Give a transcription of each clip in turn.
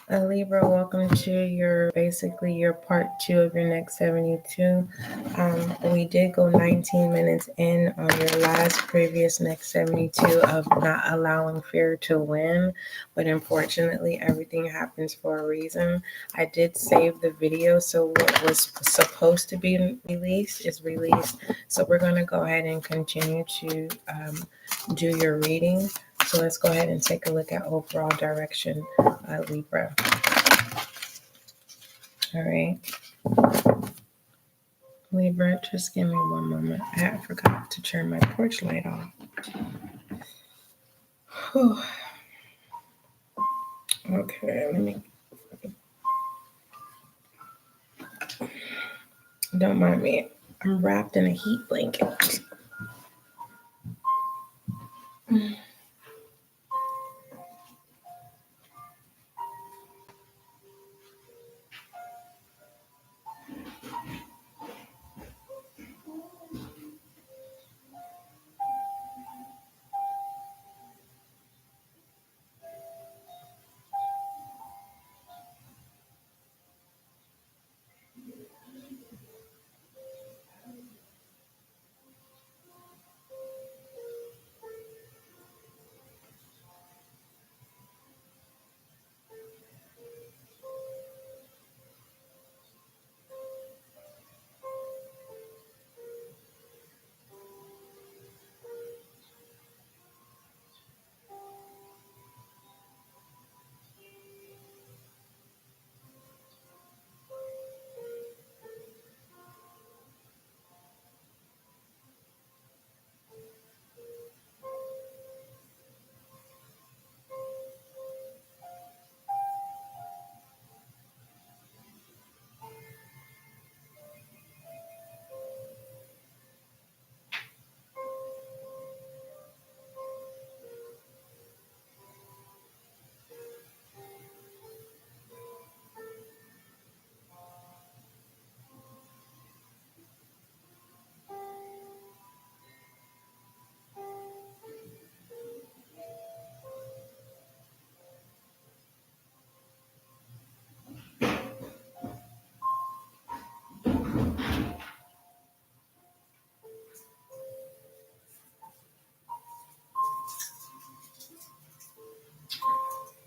Libra, welcome to your part 2 of your next 72. We did go 19 minutes in on your last previous next 72 of not allowing fear to win, but unfortunately everything happens for a reason. I did save the video, so what was supposed to be released is released. So we're going to go ahead and continue to do your reading. So let's go ahead and take a look at overall direction, Libra. All right. Libra, just give me one moment. I forgot to turn my porch light off. Whew. Okay, let me. Don't mind me. I'm wrapped in a heat blanket.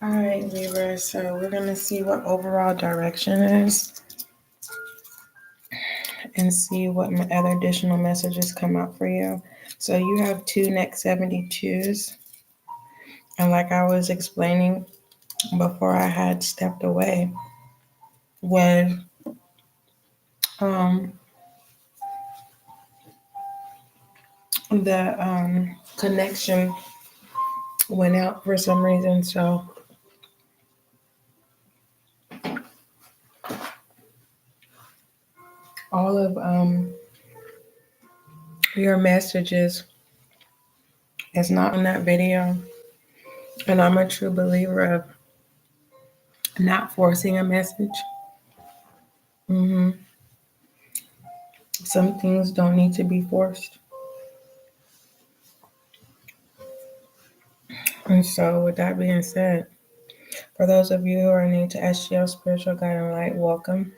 All right, Libra, so we're going to see what overall direction is and see what other additional messages come out for you. So you have 2 next 72s. And like I was explaining before I had stepped away, when the connection went out for some reason. So all of your messages is not in that video. And I'm a true believer of not forcing a message. Some things don't need to be forced. And so with that being said, for those of you who are new to SGL Spiritual Guiding Light, welcome.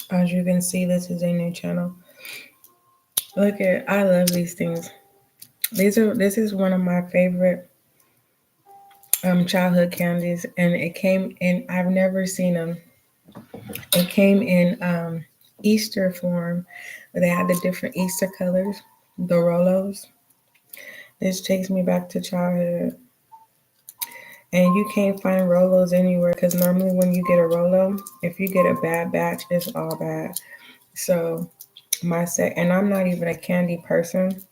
As you can see, this is a new channel. I love these things. This is one of my favorite childhood candies, and it came in, I've never seen them. It came in Easter form, where they had the different Easter colors, the Rolos. This takes me back to childhood. And you can't find Rolos anywhere, because normally when you get a Rolo, if you get a bad batch, it's all bad. So and I'm not even a candy person.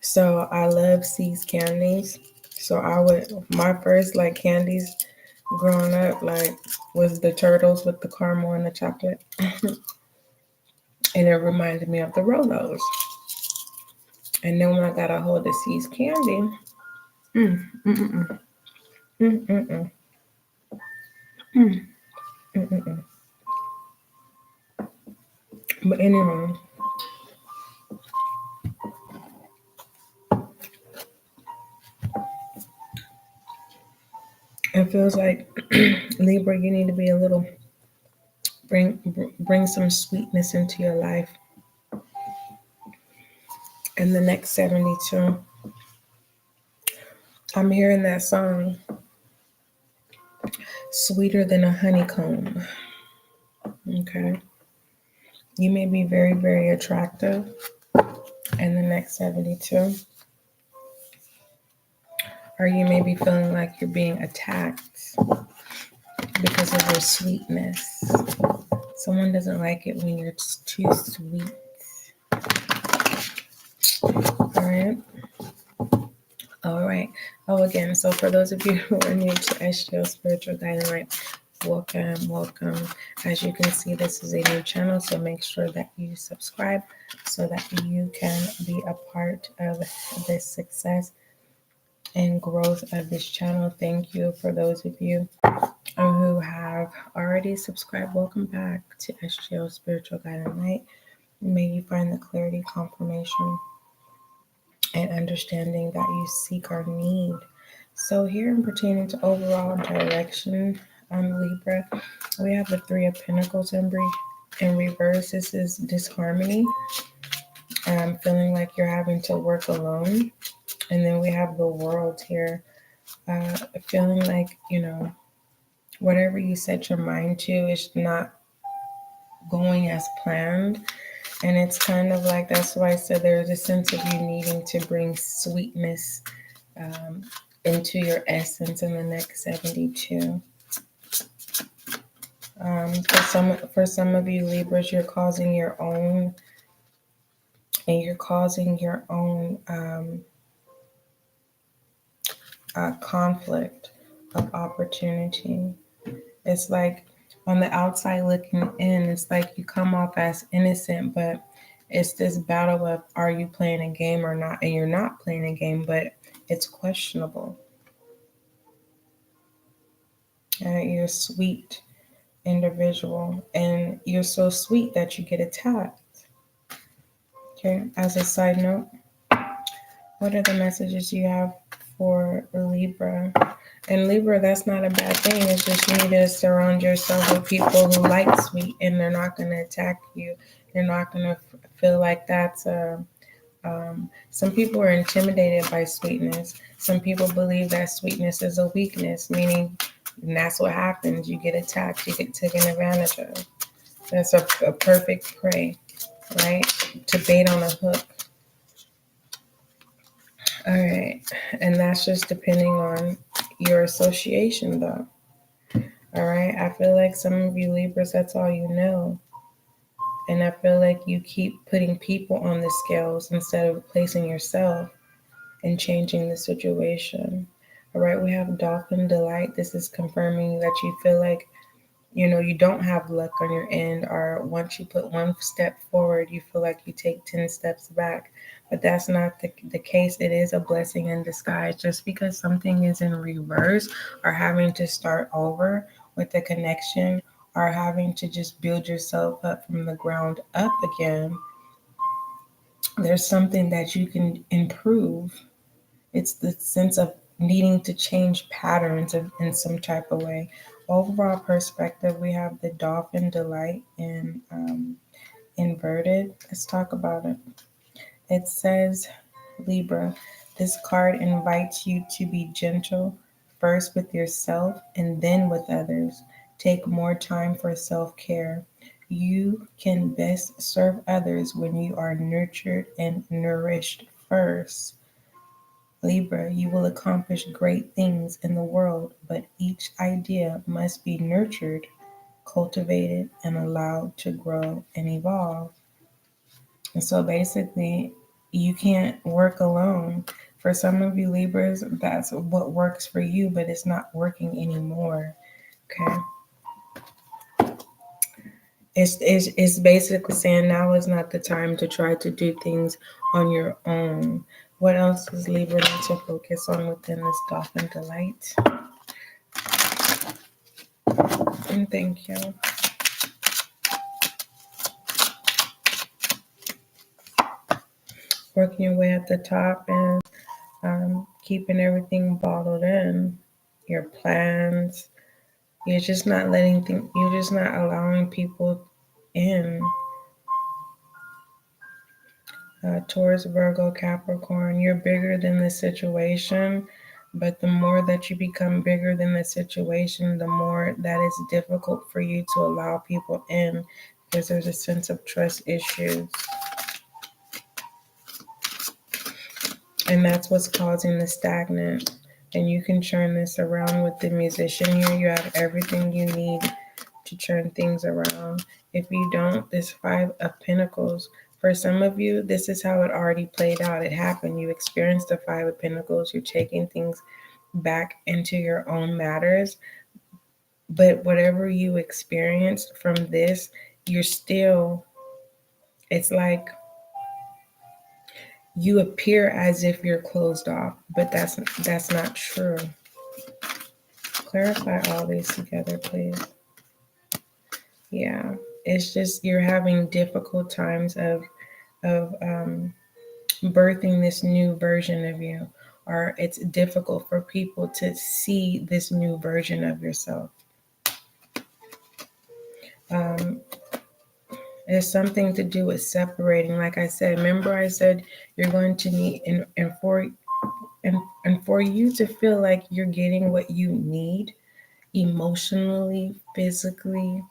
So I love C's candies. So my first candies growing up was the turtles with the caramel and the chocolate. And it reminded me of the Rolos. And then when I got a hold of C's candy, But anyway, It feels like Libra, you need to be a little bring some sweetness into your life in the next 72. I'm hearing that song, Sweeter Than a Honeycomb. Okay. You may be very, very attractive in the next 72. Or you may be feeling like you're being attacked because of your sweetness. Someone doesn't like it when you're too sweet. All right. Oh, again, so for those of you who are new to SGL Spiritual Guiding Light, welcome. As you can see, this is a new channel, so make sure that you subscribe so that you can be a part of the success and growth of this channel. Thank you for those of you who have already subscribed. Welcome back to SGL Spiritual Guiding Light. May you find the clarity, confirmation, and understanding that you seek or need. So here in pertaining to overall direction on Libra, we have the Three of Pentacles in reverse. This is disharmony. Feeling like you're having to work alone. And then we have the World here. Feeling like, whatever you set your mind to is not going as planned. And it's kind of like, that's why I said there's a sense of you needing to bring sweetness into your essence in the next 72. For some of you Libras, you're causing your own conflict of opportunity. It's like on the outside looking in, it's like you come off as innocent, but it's this battle of, are you playing a game or not? And you're not playing a game, but it's questionable. You're a sweet individual, and you're so sweet that you get attacked. Okay, as a side note, what are the messages you have for Libra? And Libra, that's not a bad thing. It's just you need to surround yourself with people who like sweet, and they're not going to attack you. They're not going to feel like that's some people are intimidated by sweetness. Some people believe that sweetness is a weakness, meaning that's what happens. You get attacked, you get taken advantage of. That's a perfect prey, right? To bait on a hook. All right. And that's just depending on your association, though. All right. I feel like some of you Libras, that's all you know. And I feel like you keep putting people on the scales instead of placing yourself and changing the situation. All right. We have Dolphin Delight. This is confirming that you feel like, you don't have luck on your end, or once you put one step forward, you feel like you take 10 steps back. But that's not the case. It is a blessing in disguise. Just because something is in reverse, or having to start over with the connection, or having to just build yourself up from the ground up again, there's something that you can improve. It's the sense of needing to change patterns in some type of way. Overall perspective, we have the Dolphin Delight in inverted. Let's talk about it. It says, Libra, this card invites you to be gentle, first with yourself and then with others. Take more time for self-care. You can best serve others when you are nurtured and nourished first. Libra, you will accomplish great things in the world, but each idea must be nurtured, cultivated, and allowed to grow and evolve. And so basically, you can't work alone. For some of you Libras, that's what works for you, but it's not working anymore. Okay. It's basically saying now is not the time to try to do things on your own. What else does Libra need to focus on within this Dolphin Delight? And thank you. Working your way at the top and keeping everything bottled in. your plans. You're just not you're just not allowing people in. Taurus, Virgo, Capricorn, you're bigger than the situation, but the more that you become bigger than the situation, the more that it's difficult for you to allow people in because there's a sense of trust issues. And that's what's causing the stagnant. And you can turn this around with the musician here. You have everything you need to turn things around. If you don't, this Five of Pentacles, for some of you, this is how it already played out. It happened. You experienced the Five of Pentacles. You're taking things back into your own matters. But whatever you experienced from this, you're still, it's like you appear as if you're closed off, but that's not true. Clarify all these together, please. Yeah, it's just you're having difficult times of birthing this new version of you, or it's difficult for people to see this new version of yourself. It's something to do with separating. Like I said, remember I said you're going to need, and for you to feel like you're getting what you need emotionally, physically,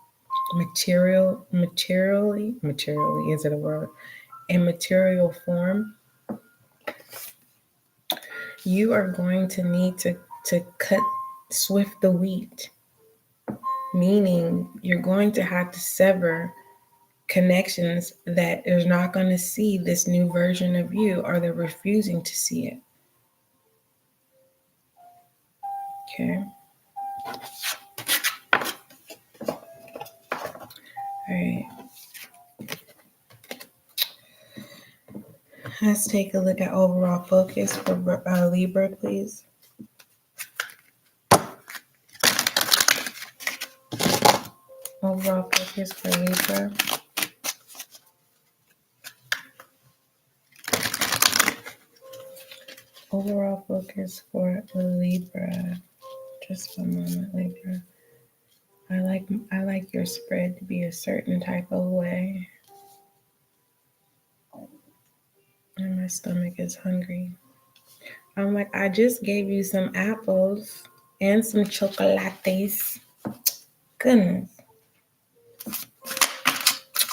materially is it a word? In material form, you are going to need to swift the wheat, meaning you're going to have to sever connections that is not going to see this new version of you, or they're refusing to see it. Okay. All right. Let's take a look at overall focus for Libra, please. Overall focus for Libra. Overall focus for Libra. Just one moment, Libra. I like your spread to be a certain type of way. And my stomach is hungry. I'm like, I just gave you some apples and some chocolates. Goodness.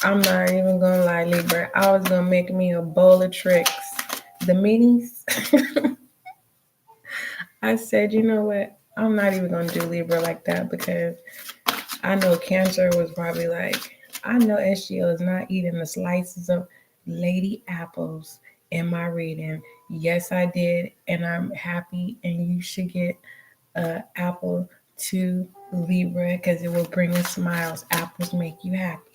I'm not even gonna lie, Libra. I was gonna make me a bowl of tricks. The minis. I said, you know what? I'm not even gonna do Libra like that because I know Cancer was probably like, I know SGL is not eating the slices of lady apples in my reading. Yes, I did, and I'm happy, and you should get an apple to Libra because it will bring us smiles. Apples make you happy.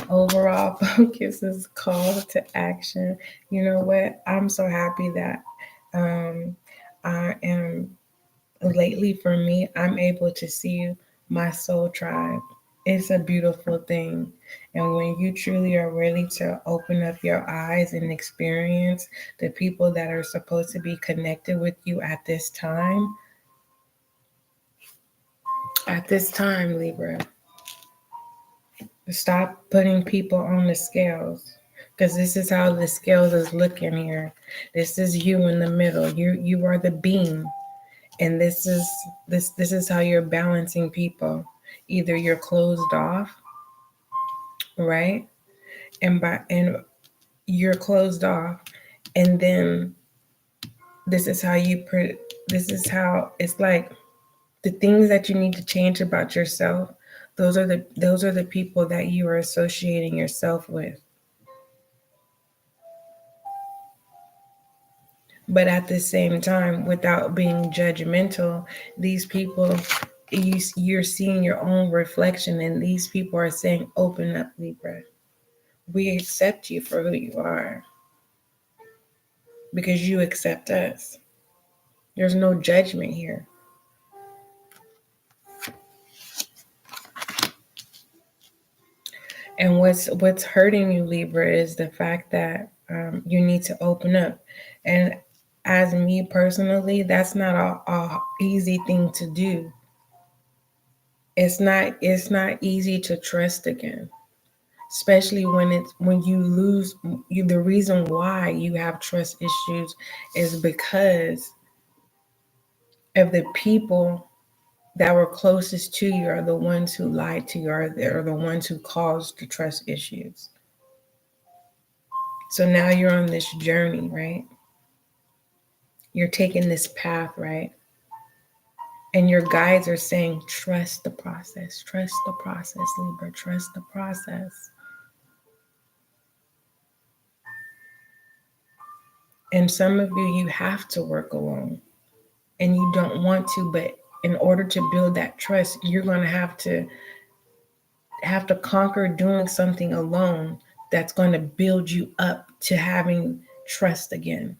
Overall focus is call to action. You know what? I'm so happy that I am, lately for me, I'm able to see my soul tribe. It's a beautiful thing. And when you truly are ready to open up your eyes and experience the people that are supposed to be connected with you at this time, Libra, stop putting people on the scales. Because this is how the scales is looking here. This is you in the middle. You are the beam. And this is how you're balancing people. Either you're closed off, right? And you're closed off, and then this is how it's like the things that you need to change about yourself. Those are the people that you are associating yourself with. But at the same time, without being judgmental, these people, you're seeing your own reflection, and these people are saying, open up, Libra. We accept you for who you are because you accept us. There's no judgment here. And what's hurting you, Libra, is the fact that you need to open up. And as me personally, that's not a easy thing to do. It's not easy to trust again, especially when you lose you. The reason why you have trust issues is because of the people that were closest to you are the ones who lied to you, are the ones who caused the trust issues. So now you're on this journey, right? You're taking this path, right? And your guides are saying, trust the process, Libra, trust the process. And some of you have to work alone and you don't want to, but in order to build that trust, you're going to have to conquer doing something alone that's going to build you up to having trust again.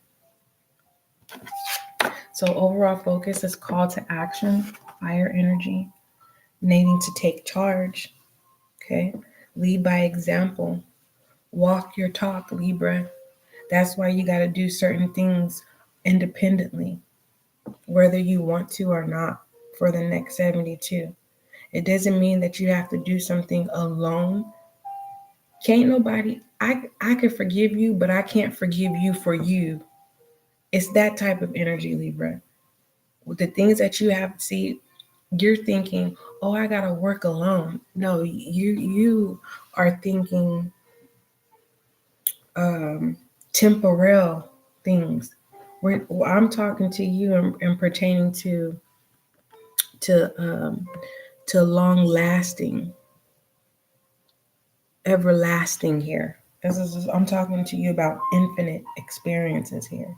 So overall focus is call to action, fire energy, needing to take charge, okay? Lead by example, walk your talk, Libra. That's why you got to do certain things independently, whether you want to or not, for the next 72. It doesn't mean that you have to do something alone. Can't nobody, I could forgive you, but I can't forgive you for you. It's that type of energy, Libra. With the things that you have, see, you're thinking, oh, I gotta work alone. No, you are thinking temporal things. I'm talking to you and pertaining to long lasting, everlasting here. I'm talking to you about infinite experiences here.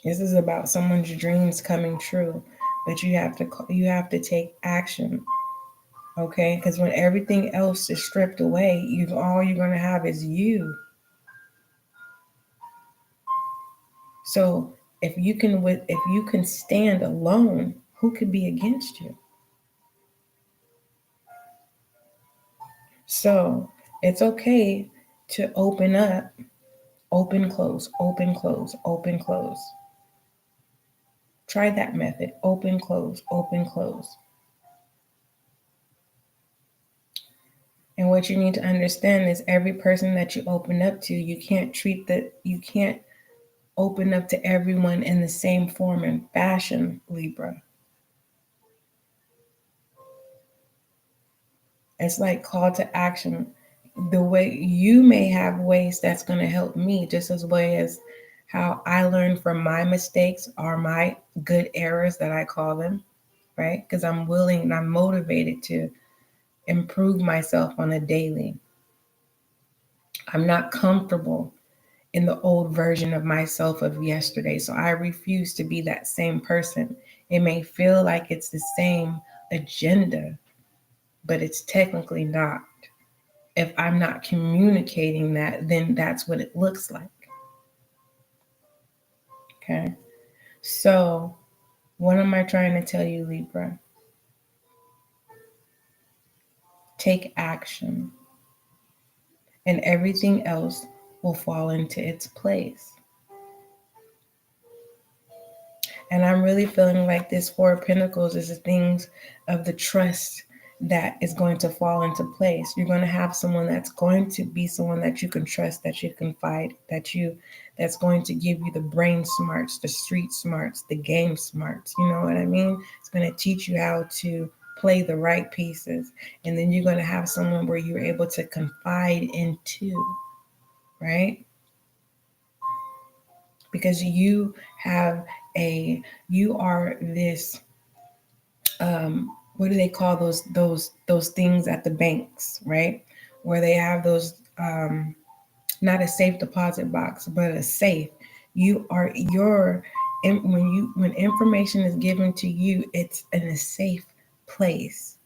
This is about someone's dreams coming true, but you have to take action, okay? Because when everything else is stripped away, all you're gonna have is you. So if you can stand alone, who could be against you? So it's okay to open up, open, close, open, close, open, close. Try that method, open, close, open, close. And what you need to understand is every person that you open up to, you can't open up to everyone in the same form and fashion, Libra. It's like call to action. The way you may have ways that's going to help me, just as way as how I learn from my mistakes or my good errors that I call them, right? Because I'm willing and I'm motivated to improve myself on a daily. I'm not comfortable in the old version of myself of yesterday, so I refuse to be that same person. It may feel like it's the same agenda, but it's technically not. If I'm not communicating that, then that's what it looks like. Okay. So what am I trying to tell you, Libra? Take action and everything else will fall into its place. And I'm really feeling like this Four of Pentacles is the things of the trust that is going to fall into place. You're going to have someone that's going to be someone that you can trust, that you confide, that's going to give you the brain smarts, the street smarts, the game smarts. You know what I mean? It's going to teach you how to play the right pieces. And then you're going to have someone where you're able to confide into, right? Because you are this what do they call those things at the banks, right? Where they have those not a safe deposit box, but a safe. When information is given to you, it's in a safe place.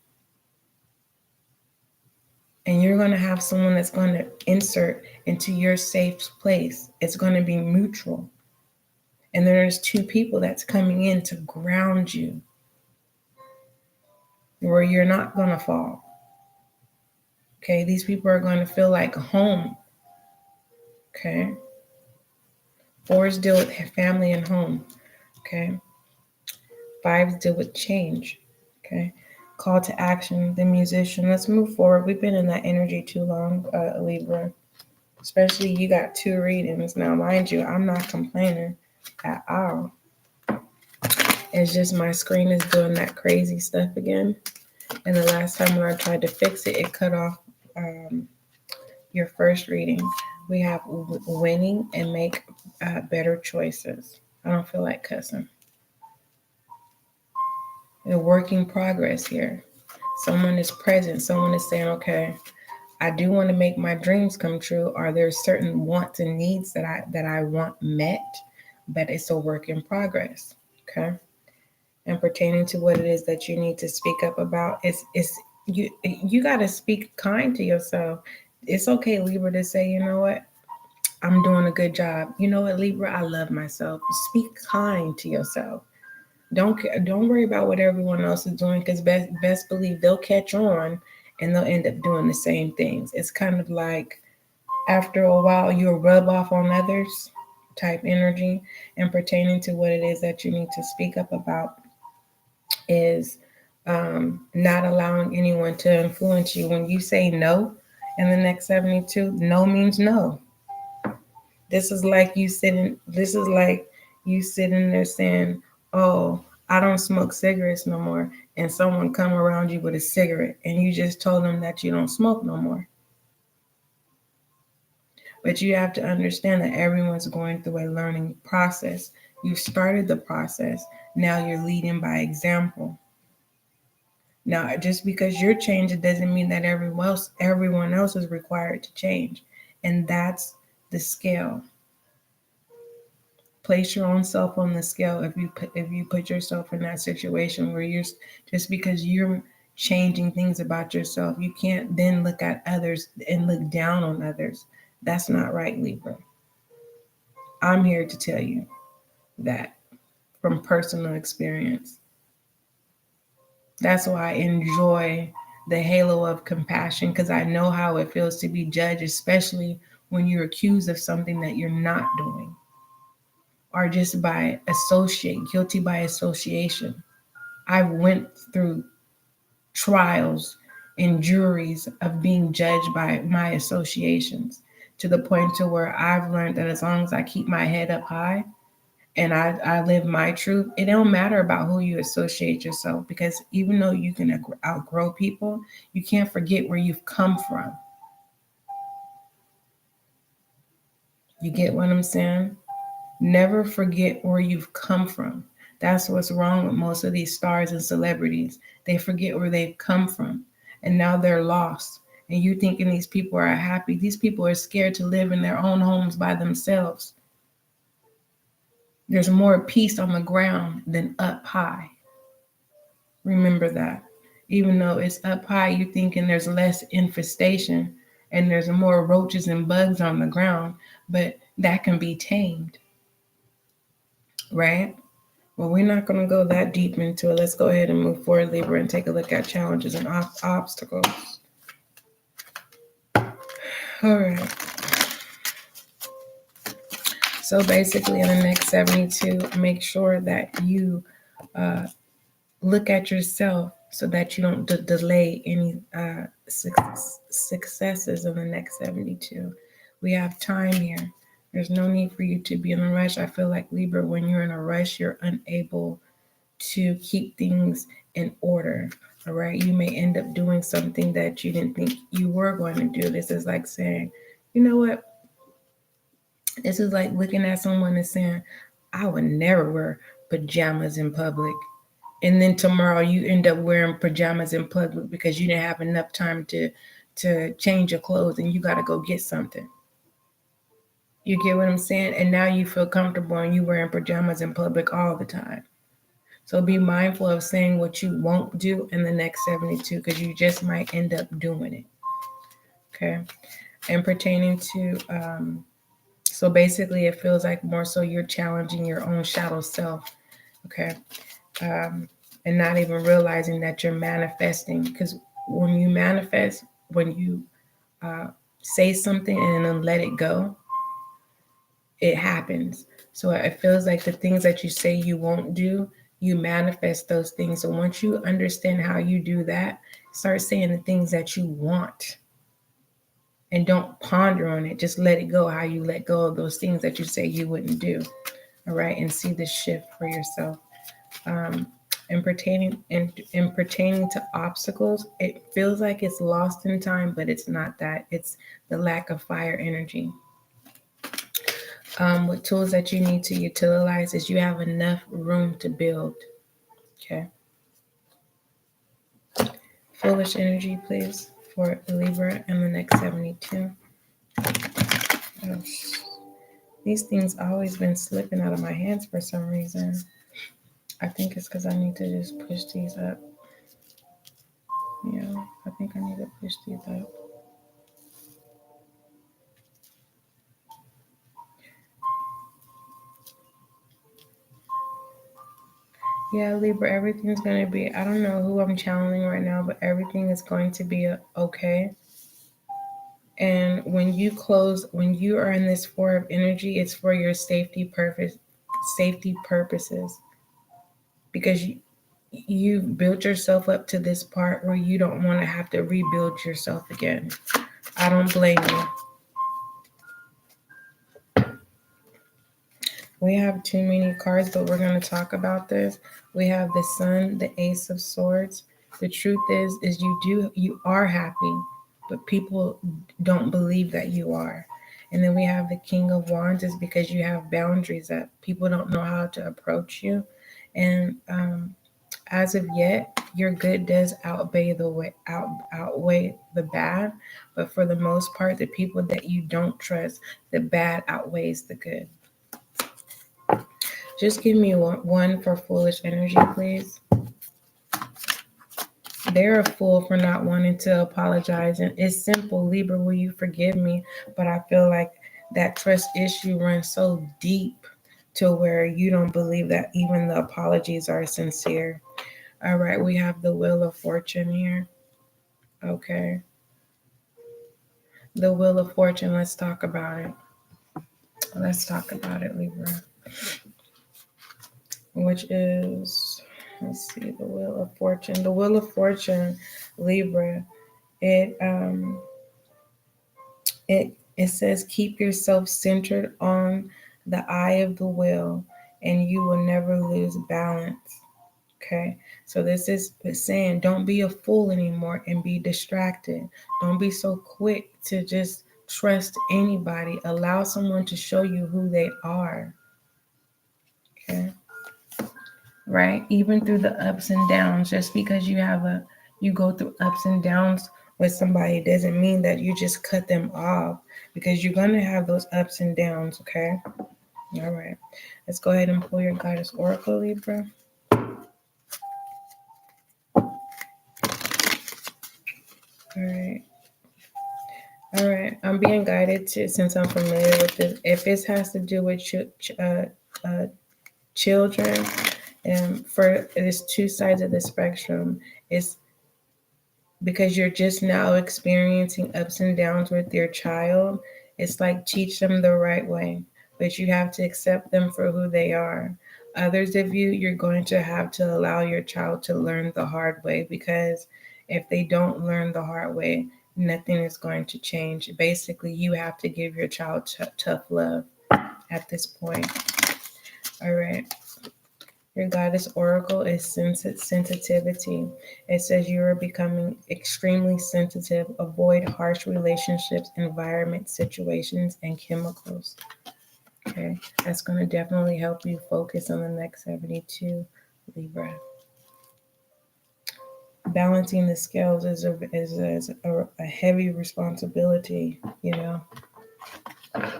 And you're going to have someone that's going to insert into your safe place. It's going to be mutual. And there's two people that's coming in to ground you where you're not going to fall. Okay, these people are going to feel like home. Okay. Fours deal with family and home. Okay. Fives deal with change. Okay. Call to action, the musician. Let's move forward. We've been in that energy too long, Libra. Especially you got 2 readings. Now, mind you, I'm not complaining at all. It's just my screen is doing that crazy stuff again. And the last time when I tried to fix it, it cut off your first reading. We have winning and make better choices. I don't feel like cussing. A working progress here. Someone is present. Someone is saying, okay, I do want to make my dreams come true. Are there certain wants and needs that I want met? But it's a work in progress. Okay. And pertaining to what it is that you need to speak up about, it's you got to speak kind to yourself. It's okay, Libra, to say, you know what, I'm doing a good job. You know what, Libra, I love myself. Speak kind to yourself. Don't worry about what everyone else is doing, because best believe they'll catch on and they'll end up doing the same things. It's kind of like after a while you'll rub off on others type energy. And pertaining to what it is that you need to speak up about is not allowing anyone to influence you. When you say no in the next 72, no means no. This is like you sitting there saying, oh, I don't smoke cigarettes no more, and someone come around you with a cigarette and you just told them that you don't smoke no more. But you have to understand that everyone's going through a learning process. You started the process. Now you're leading by example. Now, just because you're changing doesn't mean that everyone else is required to change. And that's the scale. Place your own self on the scale. If you put yourself in that situation where you're just because you're changing things about yourself, you can't then look at others and look down on others. That's not right, Libra. I'm here to tell you that from personal experience. That's why I enjoy the halo of compassion, because I know how it feels to be judged, especially when you're accused of something that you're not doing, or just guilty by association. I've went through trials and juries of being judged by my associations, to the point to where I've learned that as long as I keep my head up high and I live my truth, it don't matter about who you associate yourself, because even though you can outgrow people, you can't forget where you've come from. You get what I'm saying? Never forget where you've come from. That's what's wrong with most of these stars and celebrities. They forget where they've come from, and now they're lost. And you thinking these people are happy. These people are scared to live in their own homes by themselves. There's more peace on the ground than up high. Remember that. Even though it's up high, you're thinking there's less infestation and there's more roaches and bugs on the ground, but that can be tamed, right? Well, we're not going to go that deep into it. Let's go ahead and move forward, Libra, and take a look at challenges and obstacles. All right. So basically, in the next 72, make sure that you look at yourself so that you don't delay any successes in the next 72. We have time here. There's no need for you to be in a rush. I feel like, Libra, when you're in a rush, you're unable to keep things in order. All right. You may end up doing something that you didn't think you were going to do. This is like saying, you know what? This is like looking at someone and saying, I would never wear pajamas in public. And then tomorrow you end up wearing pajamas in public because you didn't have enough time to change your clothes and you got to go get something. You get what I'm saying? And now you feel comfortable and you wearing pajamas in public all the time. So be mindful of saying what you won't do in the next 72, because you just might end up doing it. Okay. And pertaining to, so basically it feels like more so you're challenging your own shadow self. Okay. And not even realizing that you're manifesting, because when you manifest, when you say something and then let it go, it happens. So it feels like the things that you say you won't do, you manifest those things. So once you understand how you do that, start saying the things that you want. And don't ponder on it. Just let it go, how you let go of those things that you say you wouldn't do. All right. And see the shift for yourself. And pertaining to obstacles, it feels like it's lost in time, but it's not that. It's the lack of fire energy. What tools that you need to utilize is you have enough room to build. Okay. Foolish energy, please, for Libra and the next 72. Oh, these things always been slipping out of my hands for some reason. I think it's because I need to just push these up. Yeah, I think I need to push these up. Yeah, Libra, everything's going to be, I don't know who I'm channeling right now, but everything is going to be okay. And when you are in this four of energy, it's for your safety purposes. Because you've built yourself up to this part where you don't want to have to rebuild yourself again. I don't blame you. We have too many cards, but we're going to talk about this. We have the Sun, the Ace of Swords. The truth is you are happy, but people don't believe that you are. And then we have the King of Wands is because you have boundaries that people don't know how to approach you. And as of yet, your good does outweigh the bad. But for the most part, the people that you don't trust, the bad outweighs the good. Just give me one for foolish energy, please. They're a fool for not wanting to apologize. And it's simple. Libra, will you forgive me? But I feel like that trust issue runs so deep to where you don't believe that even the apologies are sincere. All right, we have the Wheel of Fortune here. Okay. The Wheel of Fortune, let's talk about it. Let's talk about it, Libra. Which is, let's see, the Wheel of Fortune. The Wheel of Fortune, Libra, it says keep yourself centered on the eye of the wheel and you will never lose balance. Okay, so this is saying don't be a fool anymore and be distracted. Don't be so quick to just trust anybody. Allow someone to show you who they are. Okay. Right? Even through the ups and downs, just because you go through ups and downs with somebody doesn't mean that you just cut them off, because you're going to have those ups and downs, okay? All right. Let's go ahead and pull your Goddess Oracle, Libra. All right. I'm being guided to, since I'm familiar with this, if this has to do with children, and for there's two sides of the spectrum. It's because you're just now experiencing ups and downs with your child. It's like teach them the right way, but you have to accept them for who they are. Others of you, you're going to have to allow your child to learn the hard way, because if they don't learn the hard way, nothing is going to change. Basically, you have to give your child tough love at this point. All right. Your Goddess Oracle is sensitivity. It says you are becoming extremely sensitive. Avoid harsh relationships, environment, situations, and chemicals. Okay, that's going to definitely help you focus on the next 72, Libra. Balancing the scales is a heavy responsibility, you know. All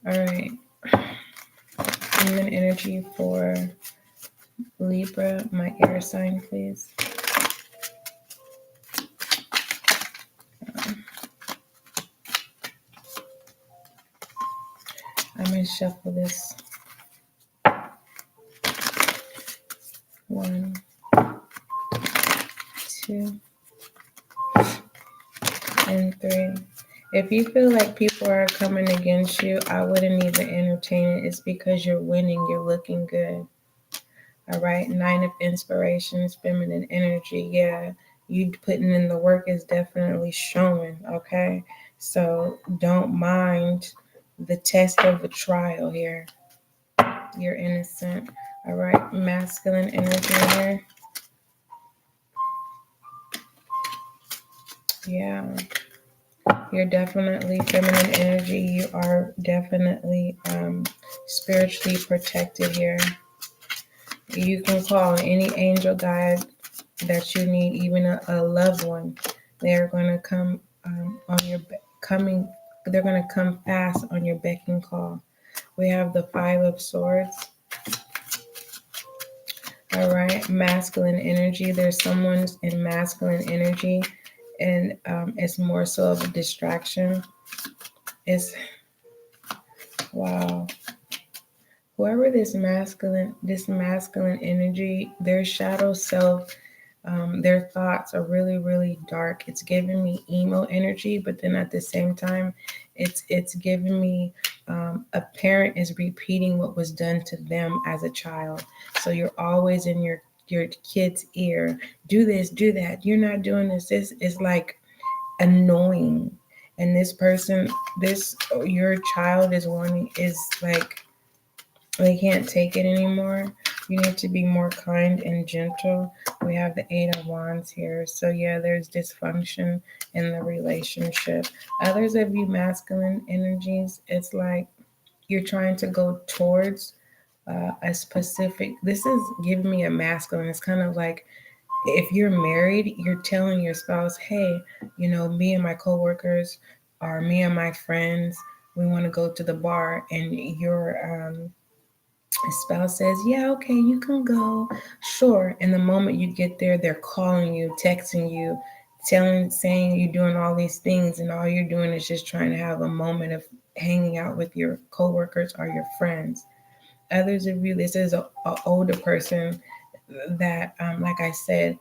right. Human energy for Libra, my air sign, please. I'm going to shuffle this. 1, 2, and 3. If you feel like people are coming against you, I wouldn't even entertain it. It's because you're winning. You're looking good. All right. Nine of Inspirations, feminine energy. Yeah. You putting in the work is definitely showing. Okay. So don't mind the test of the trial here. You're innocent. All right. Masculine energy here. Yeah. You're definitely feminine energy. You are definitely spiritually protected here. You can call any angel guide that you need, even a loved one. They're going to come on your coming. They're going to come fast on your beck and call. We have the Five of Swords. All right, masculine energy. There's someone in masculine energy, and it's more so of a distraction. It's wow. Whoever this masculine energy, their shadow self, their thoughts are really, really dark. It's giving me emo energy, but then at the same time, it's giving me a parent is repeating what was done to them as a child. So you're always in your kid's ear. Do this, do that. You're not doing this. This is like annoying. And this person, this your child is wanting is like they can't take it anymore. You need to be more kind and gentle. We have the Eight of Wands here. So, yeah, there's dysfunction in the relationship. Others of you masculine energies, it's like you're trying to go towards a specific. This is giving me a masculine. It's kind of like if you're married, you're telling your spouse, hey, me and my coworkers or me and my friends, we want to go to the bar, and spouse says, yeah, okay, you can go. Sure. And the moment you get there, they're calling you, texting you, saying you're doing all these things, and all you're doing is just trying to have a moment of hanging out with your coworkers or your friends. Others of you, this is a older person that, like I said,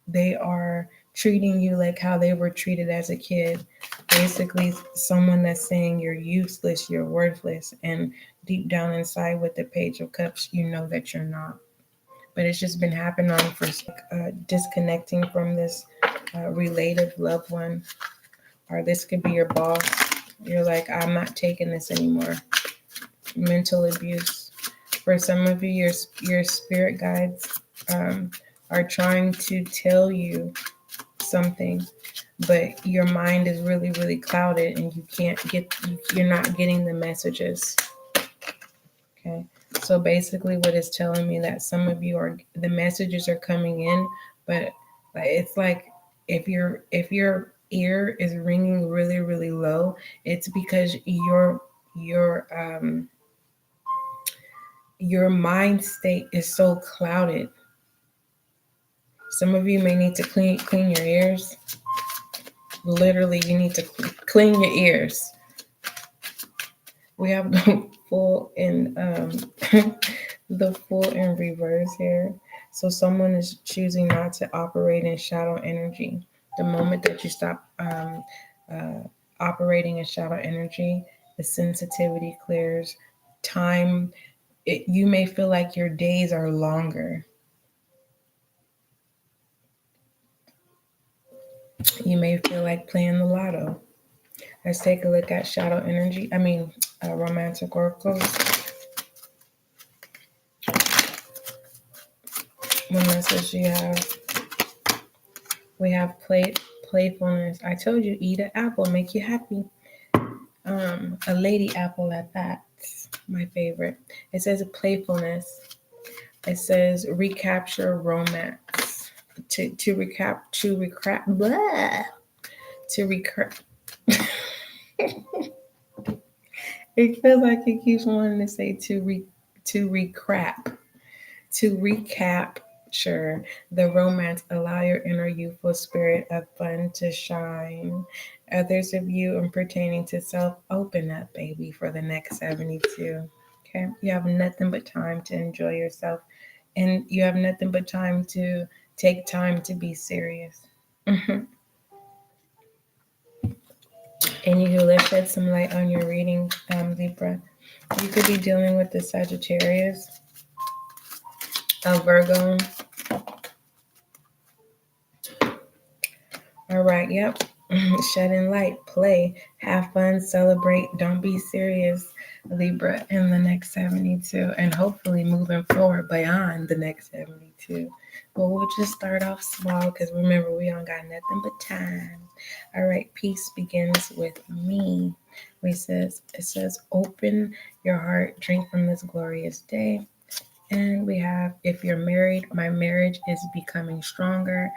they are treating you like how they were treated as a kid. Basically, someone that's saying you're useless, you're worthless, and deep down inside with the Page of Cups, you know that you're not. But it's just been happening for disconnecting from this relative loved one, or this could be your boss. You're like, I'm not taking this anymore. Mental abuse. For some of you, your spirit guides are trying to tell you something, but your mind is really, really clouded, and you're not getting the messages. Okay. So basically what it's telling me that some of you the messages are coming in, but it's like if your ear is ringing really, really low, it's because your mind state is so clouded. Some of you may need to clean your ears. Literally, you need to clean your ears. We have the full in the full in reverse here. So someone is choosing not to operate in shadow energy. The moment that you stop operating in shadow energy, the sensitivity clears. Time, you may feel like your days are longer. You may feel like playing the lotto. Let's take a look at shadow energy. Romantic oracles. What message do you have? We have playfulness. I told you, eat an apple, make you happy. A lady apple at that. My favorite. It says playfulness. It says recapture romance. To recap to recap blah. To recap. It feels like it keeps wanting to say to recap. To recapture the romance, allow your inner youthful spirit of fun to shine. Others of you and pertaining to self, open up, baby, for the next 72. Okay. You have nothing but time to enjoy yourself, and you have nothing but time to take time to be serious. Anywho, let's shed some light on your reading, Libra. You could be dealing with the Sagittarius, a Virgo. All right, yep. Shedding light, play, have fun, celebrate, don't be serious, Libra, in the next 72, and hopefully moving forward beyond the next 72. But we'll just start off small because remember, we don't got nothing but time. All right, peace begins with me. It says, open your heart, drink from this glorious day. And we have, if you're married, my marriage is becoming stronger,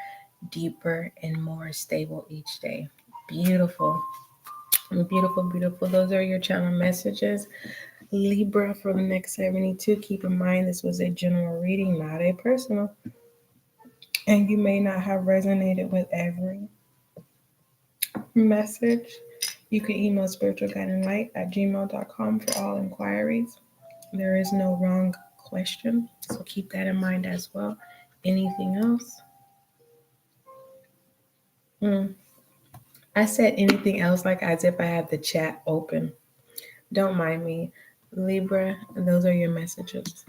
deeper, and more stable each day. Beautiful. Beautiful, beautiful. Those are your channel messages. Libra for the next 72. Keep in mind this was a general reading, not a personal. And you may not have resonated with every message. You can email spiritualguidinglight@gmail.com for all inquiries. There is no wrong question, so keep that in mind as well. Anything else? I said anything else like as if I had the chat open. Don't mind me. Libra, those are your messages.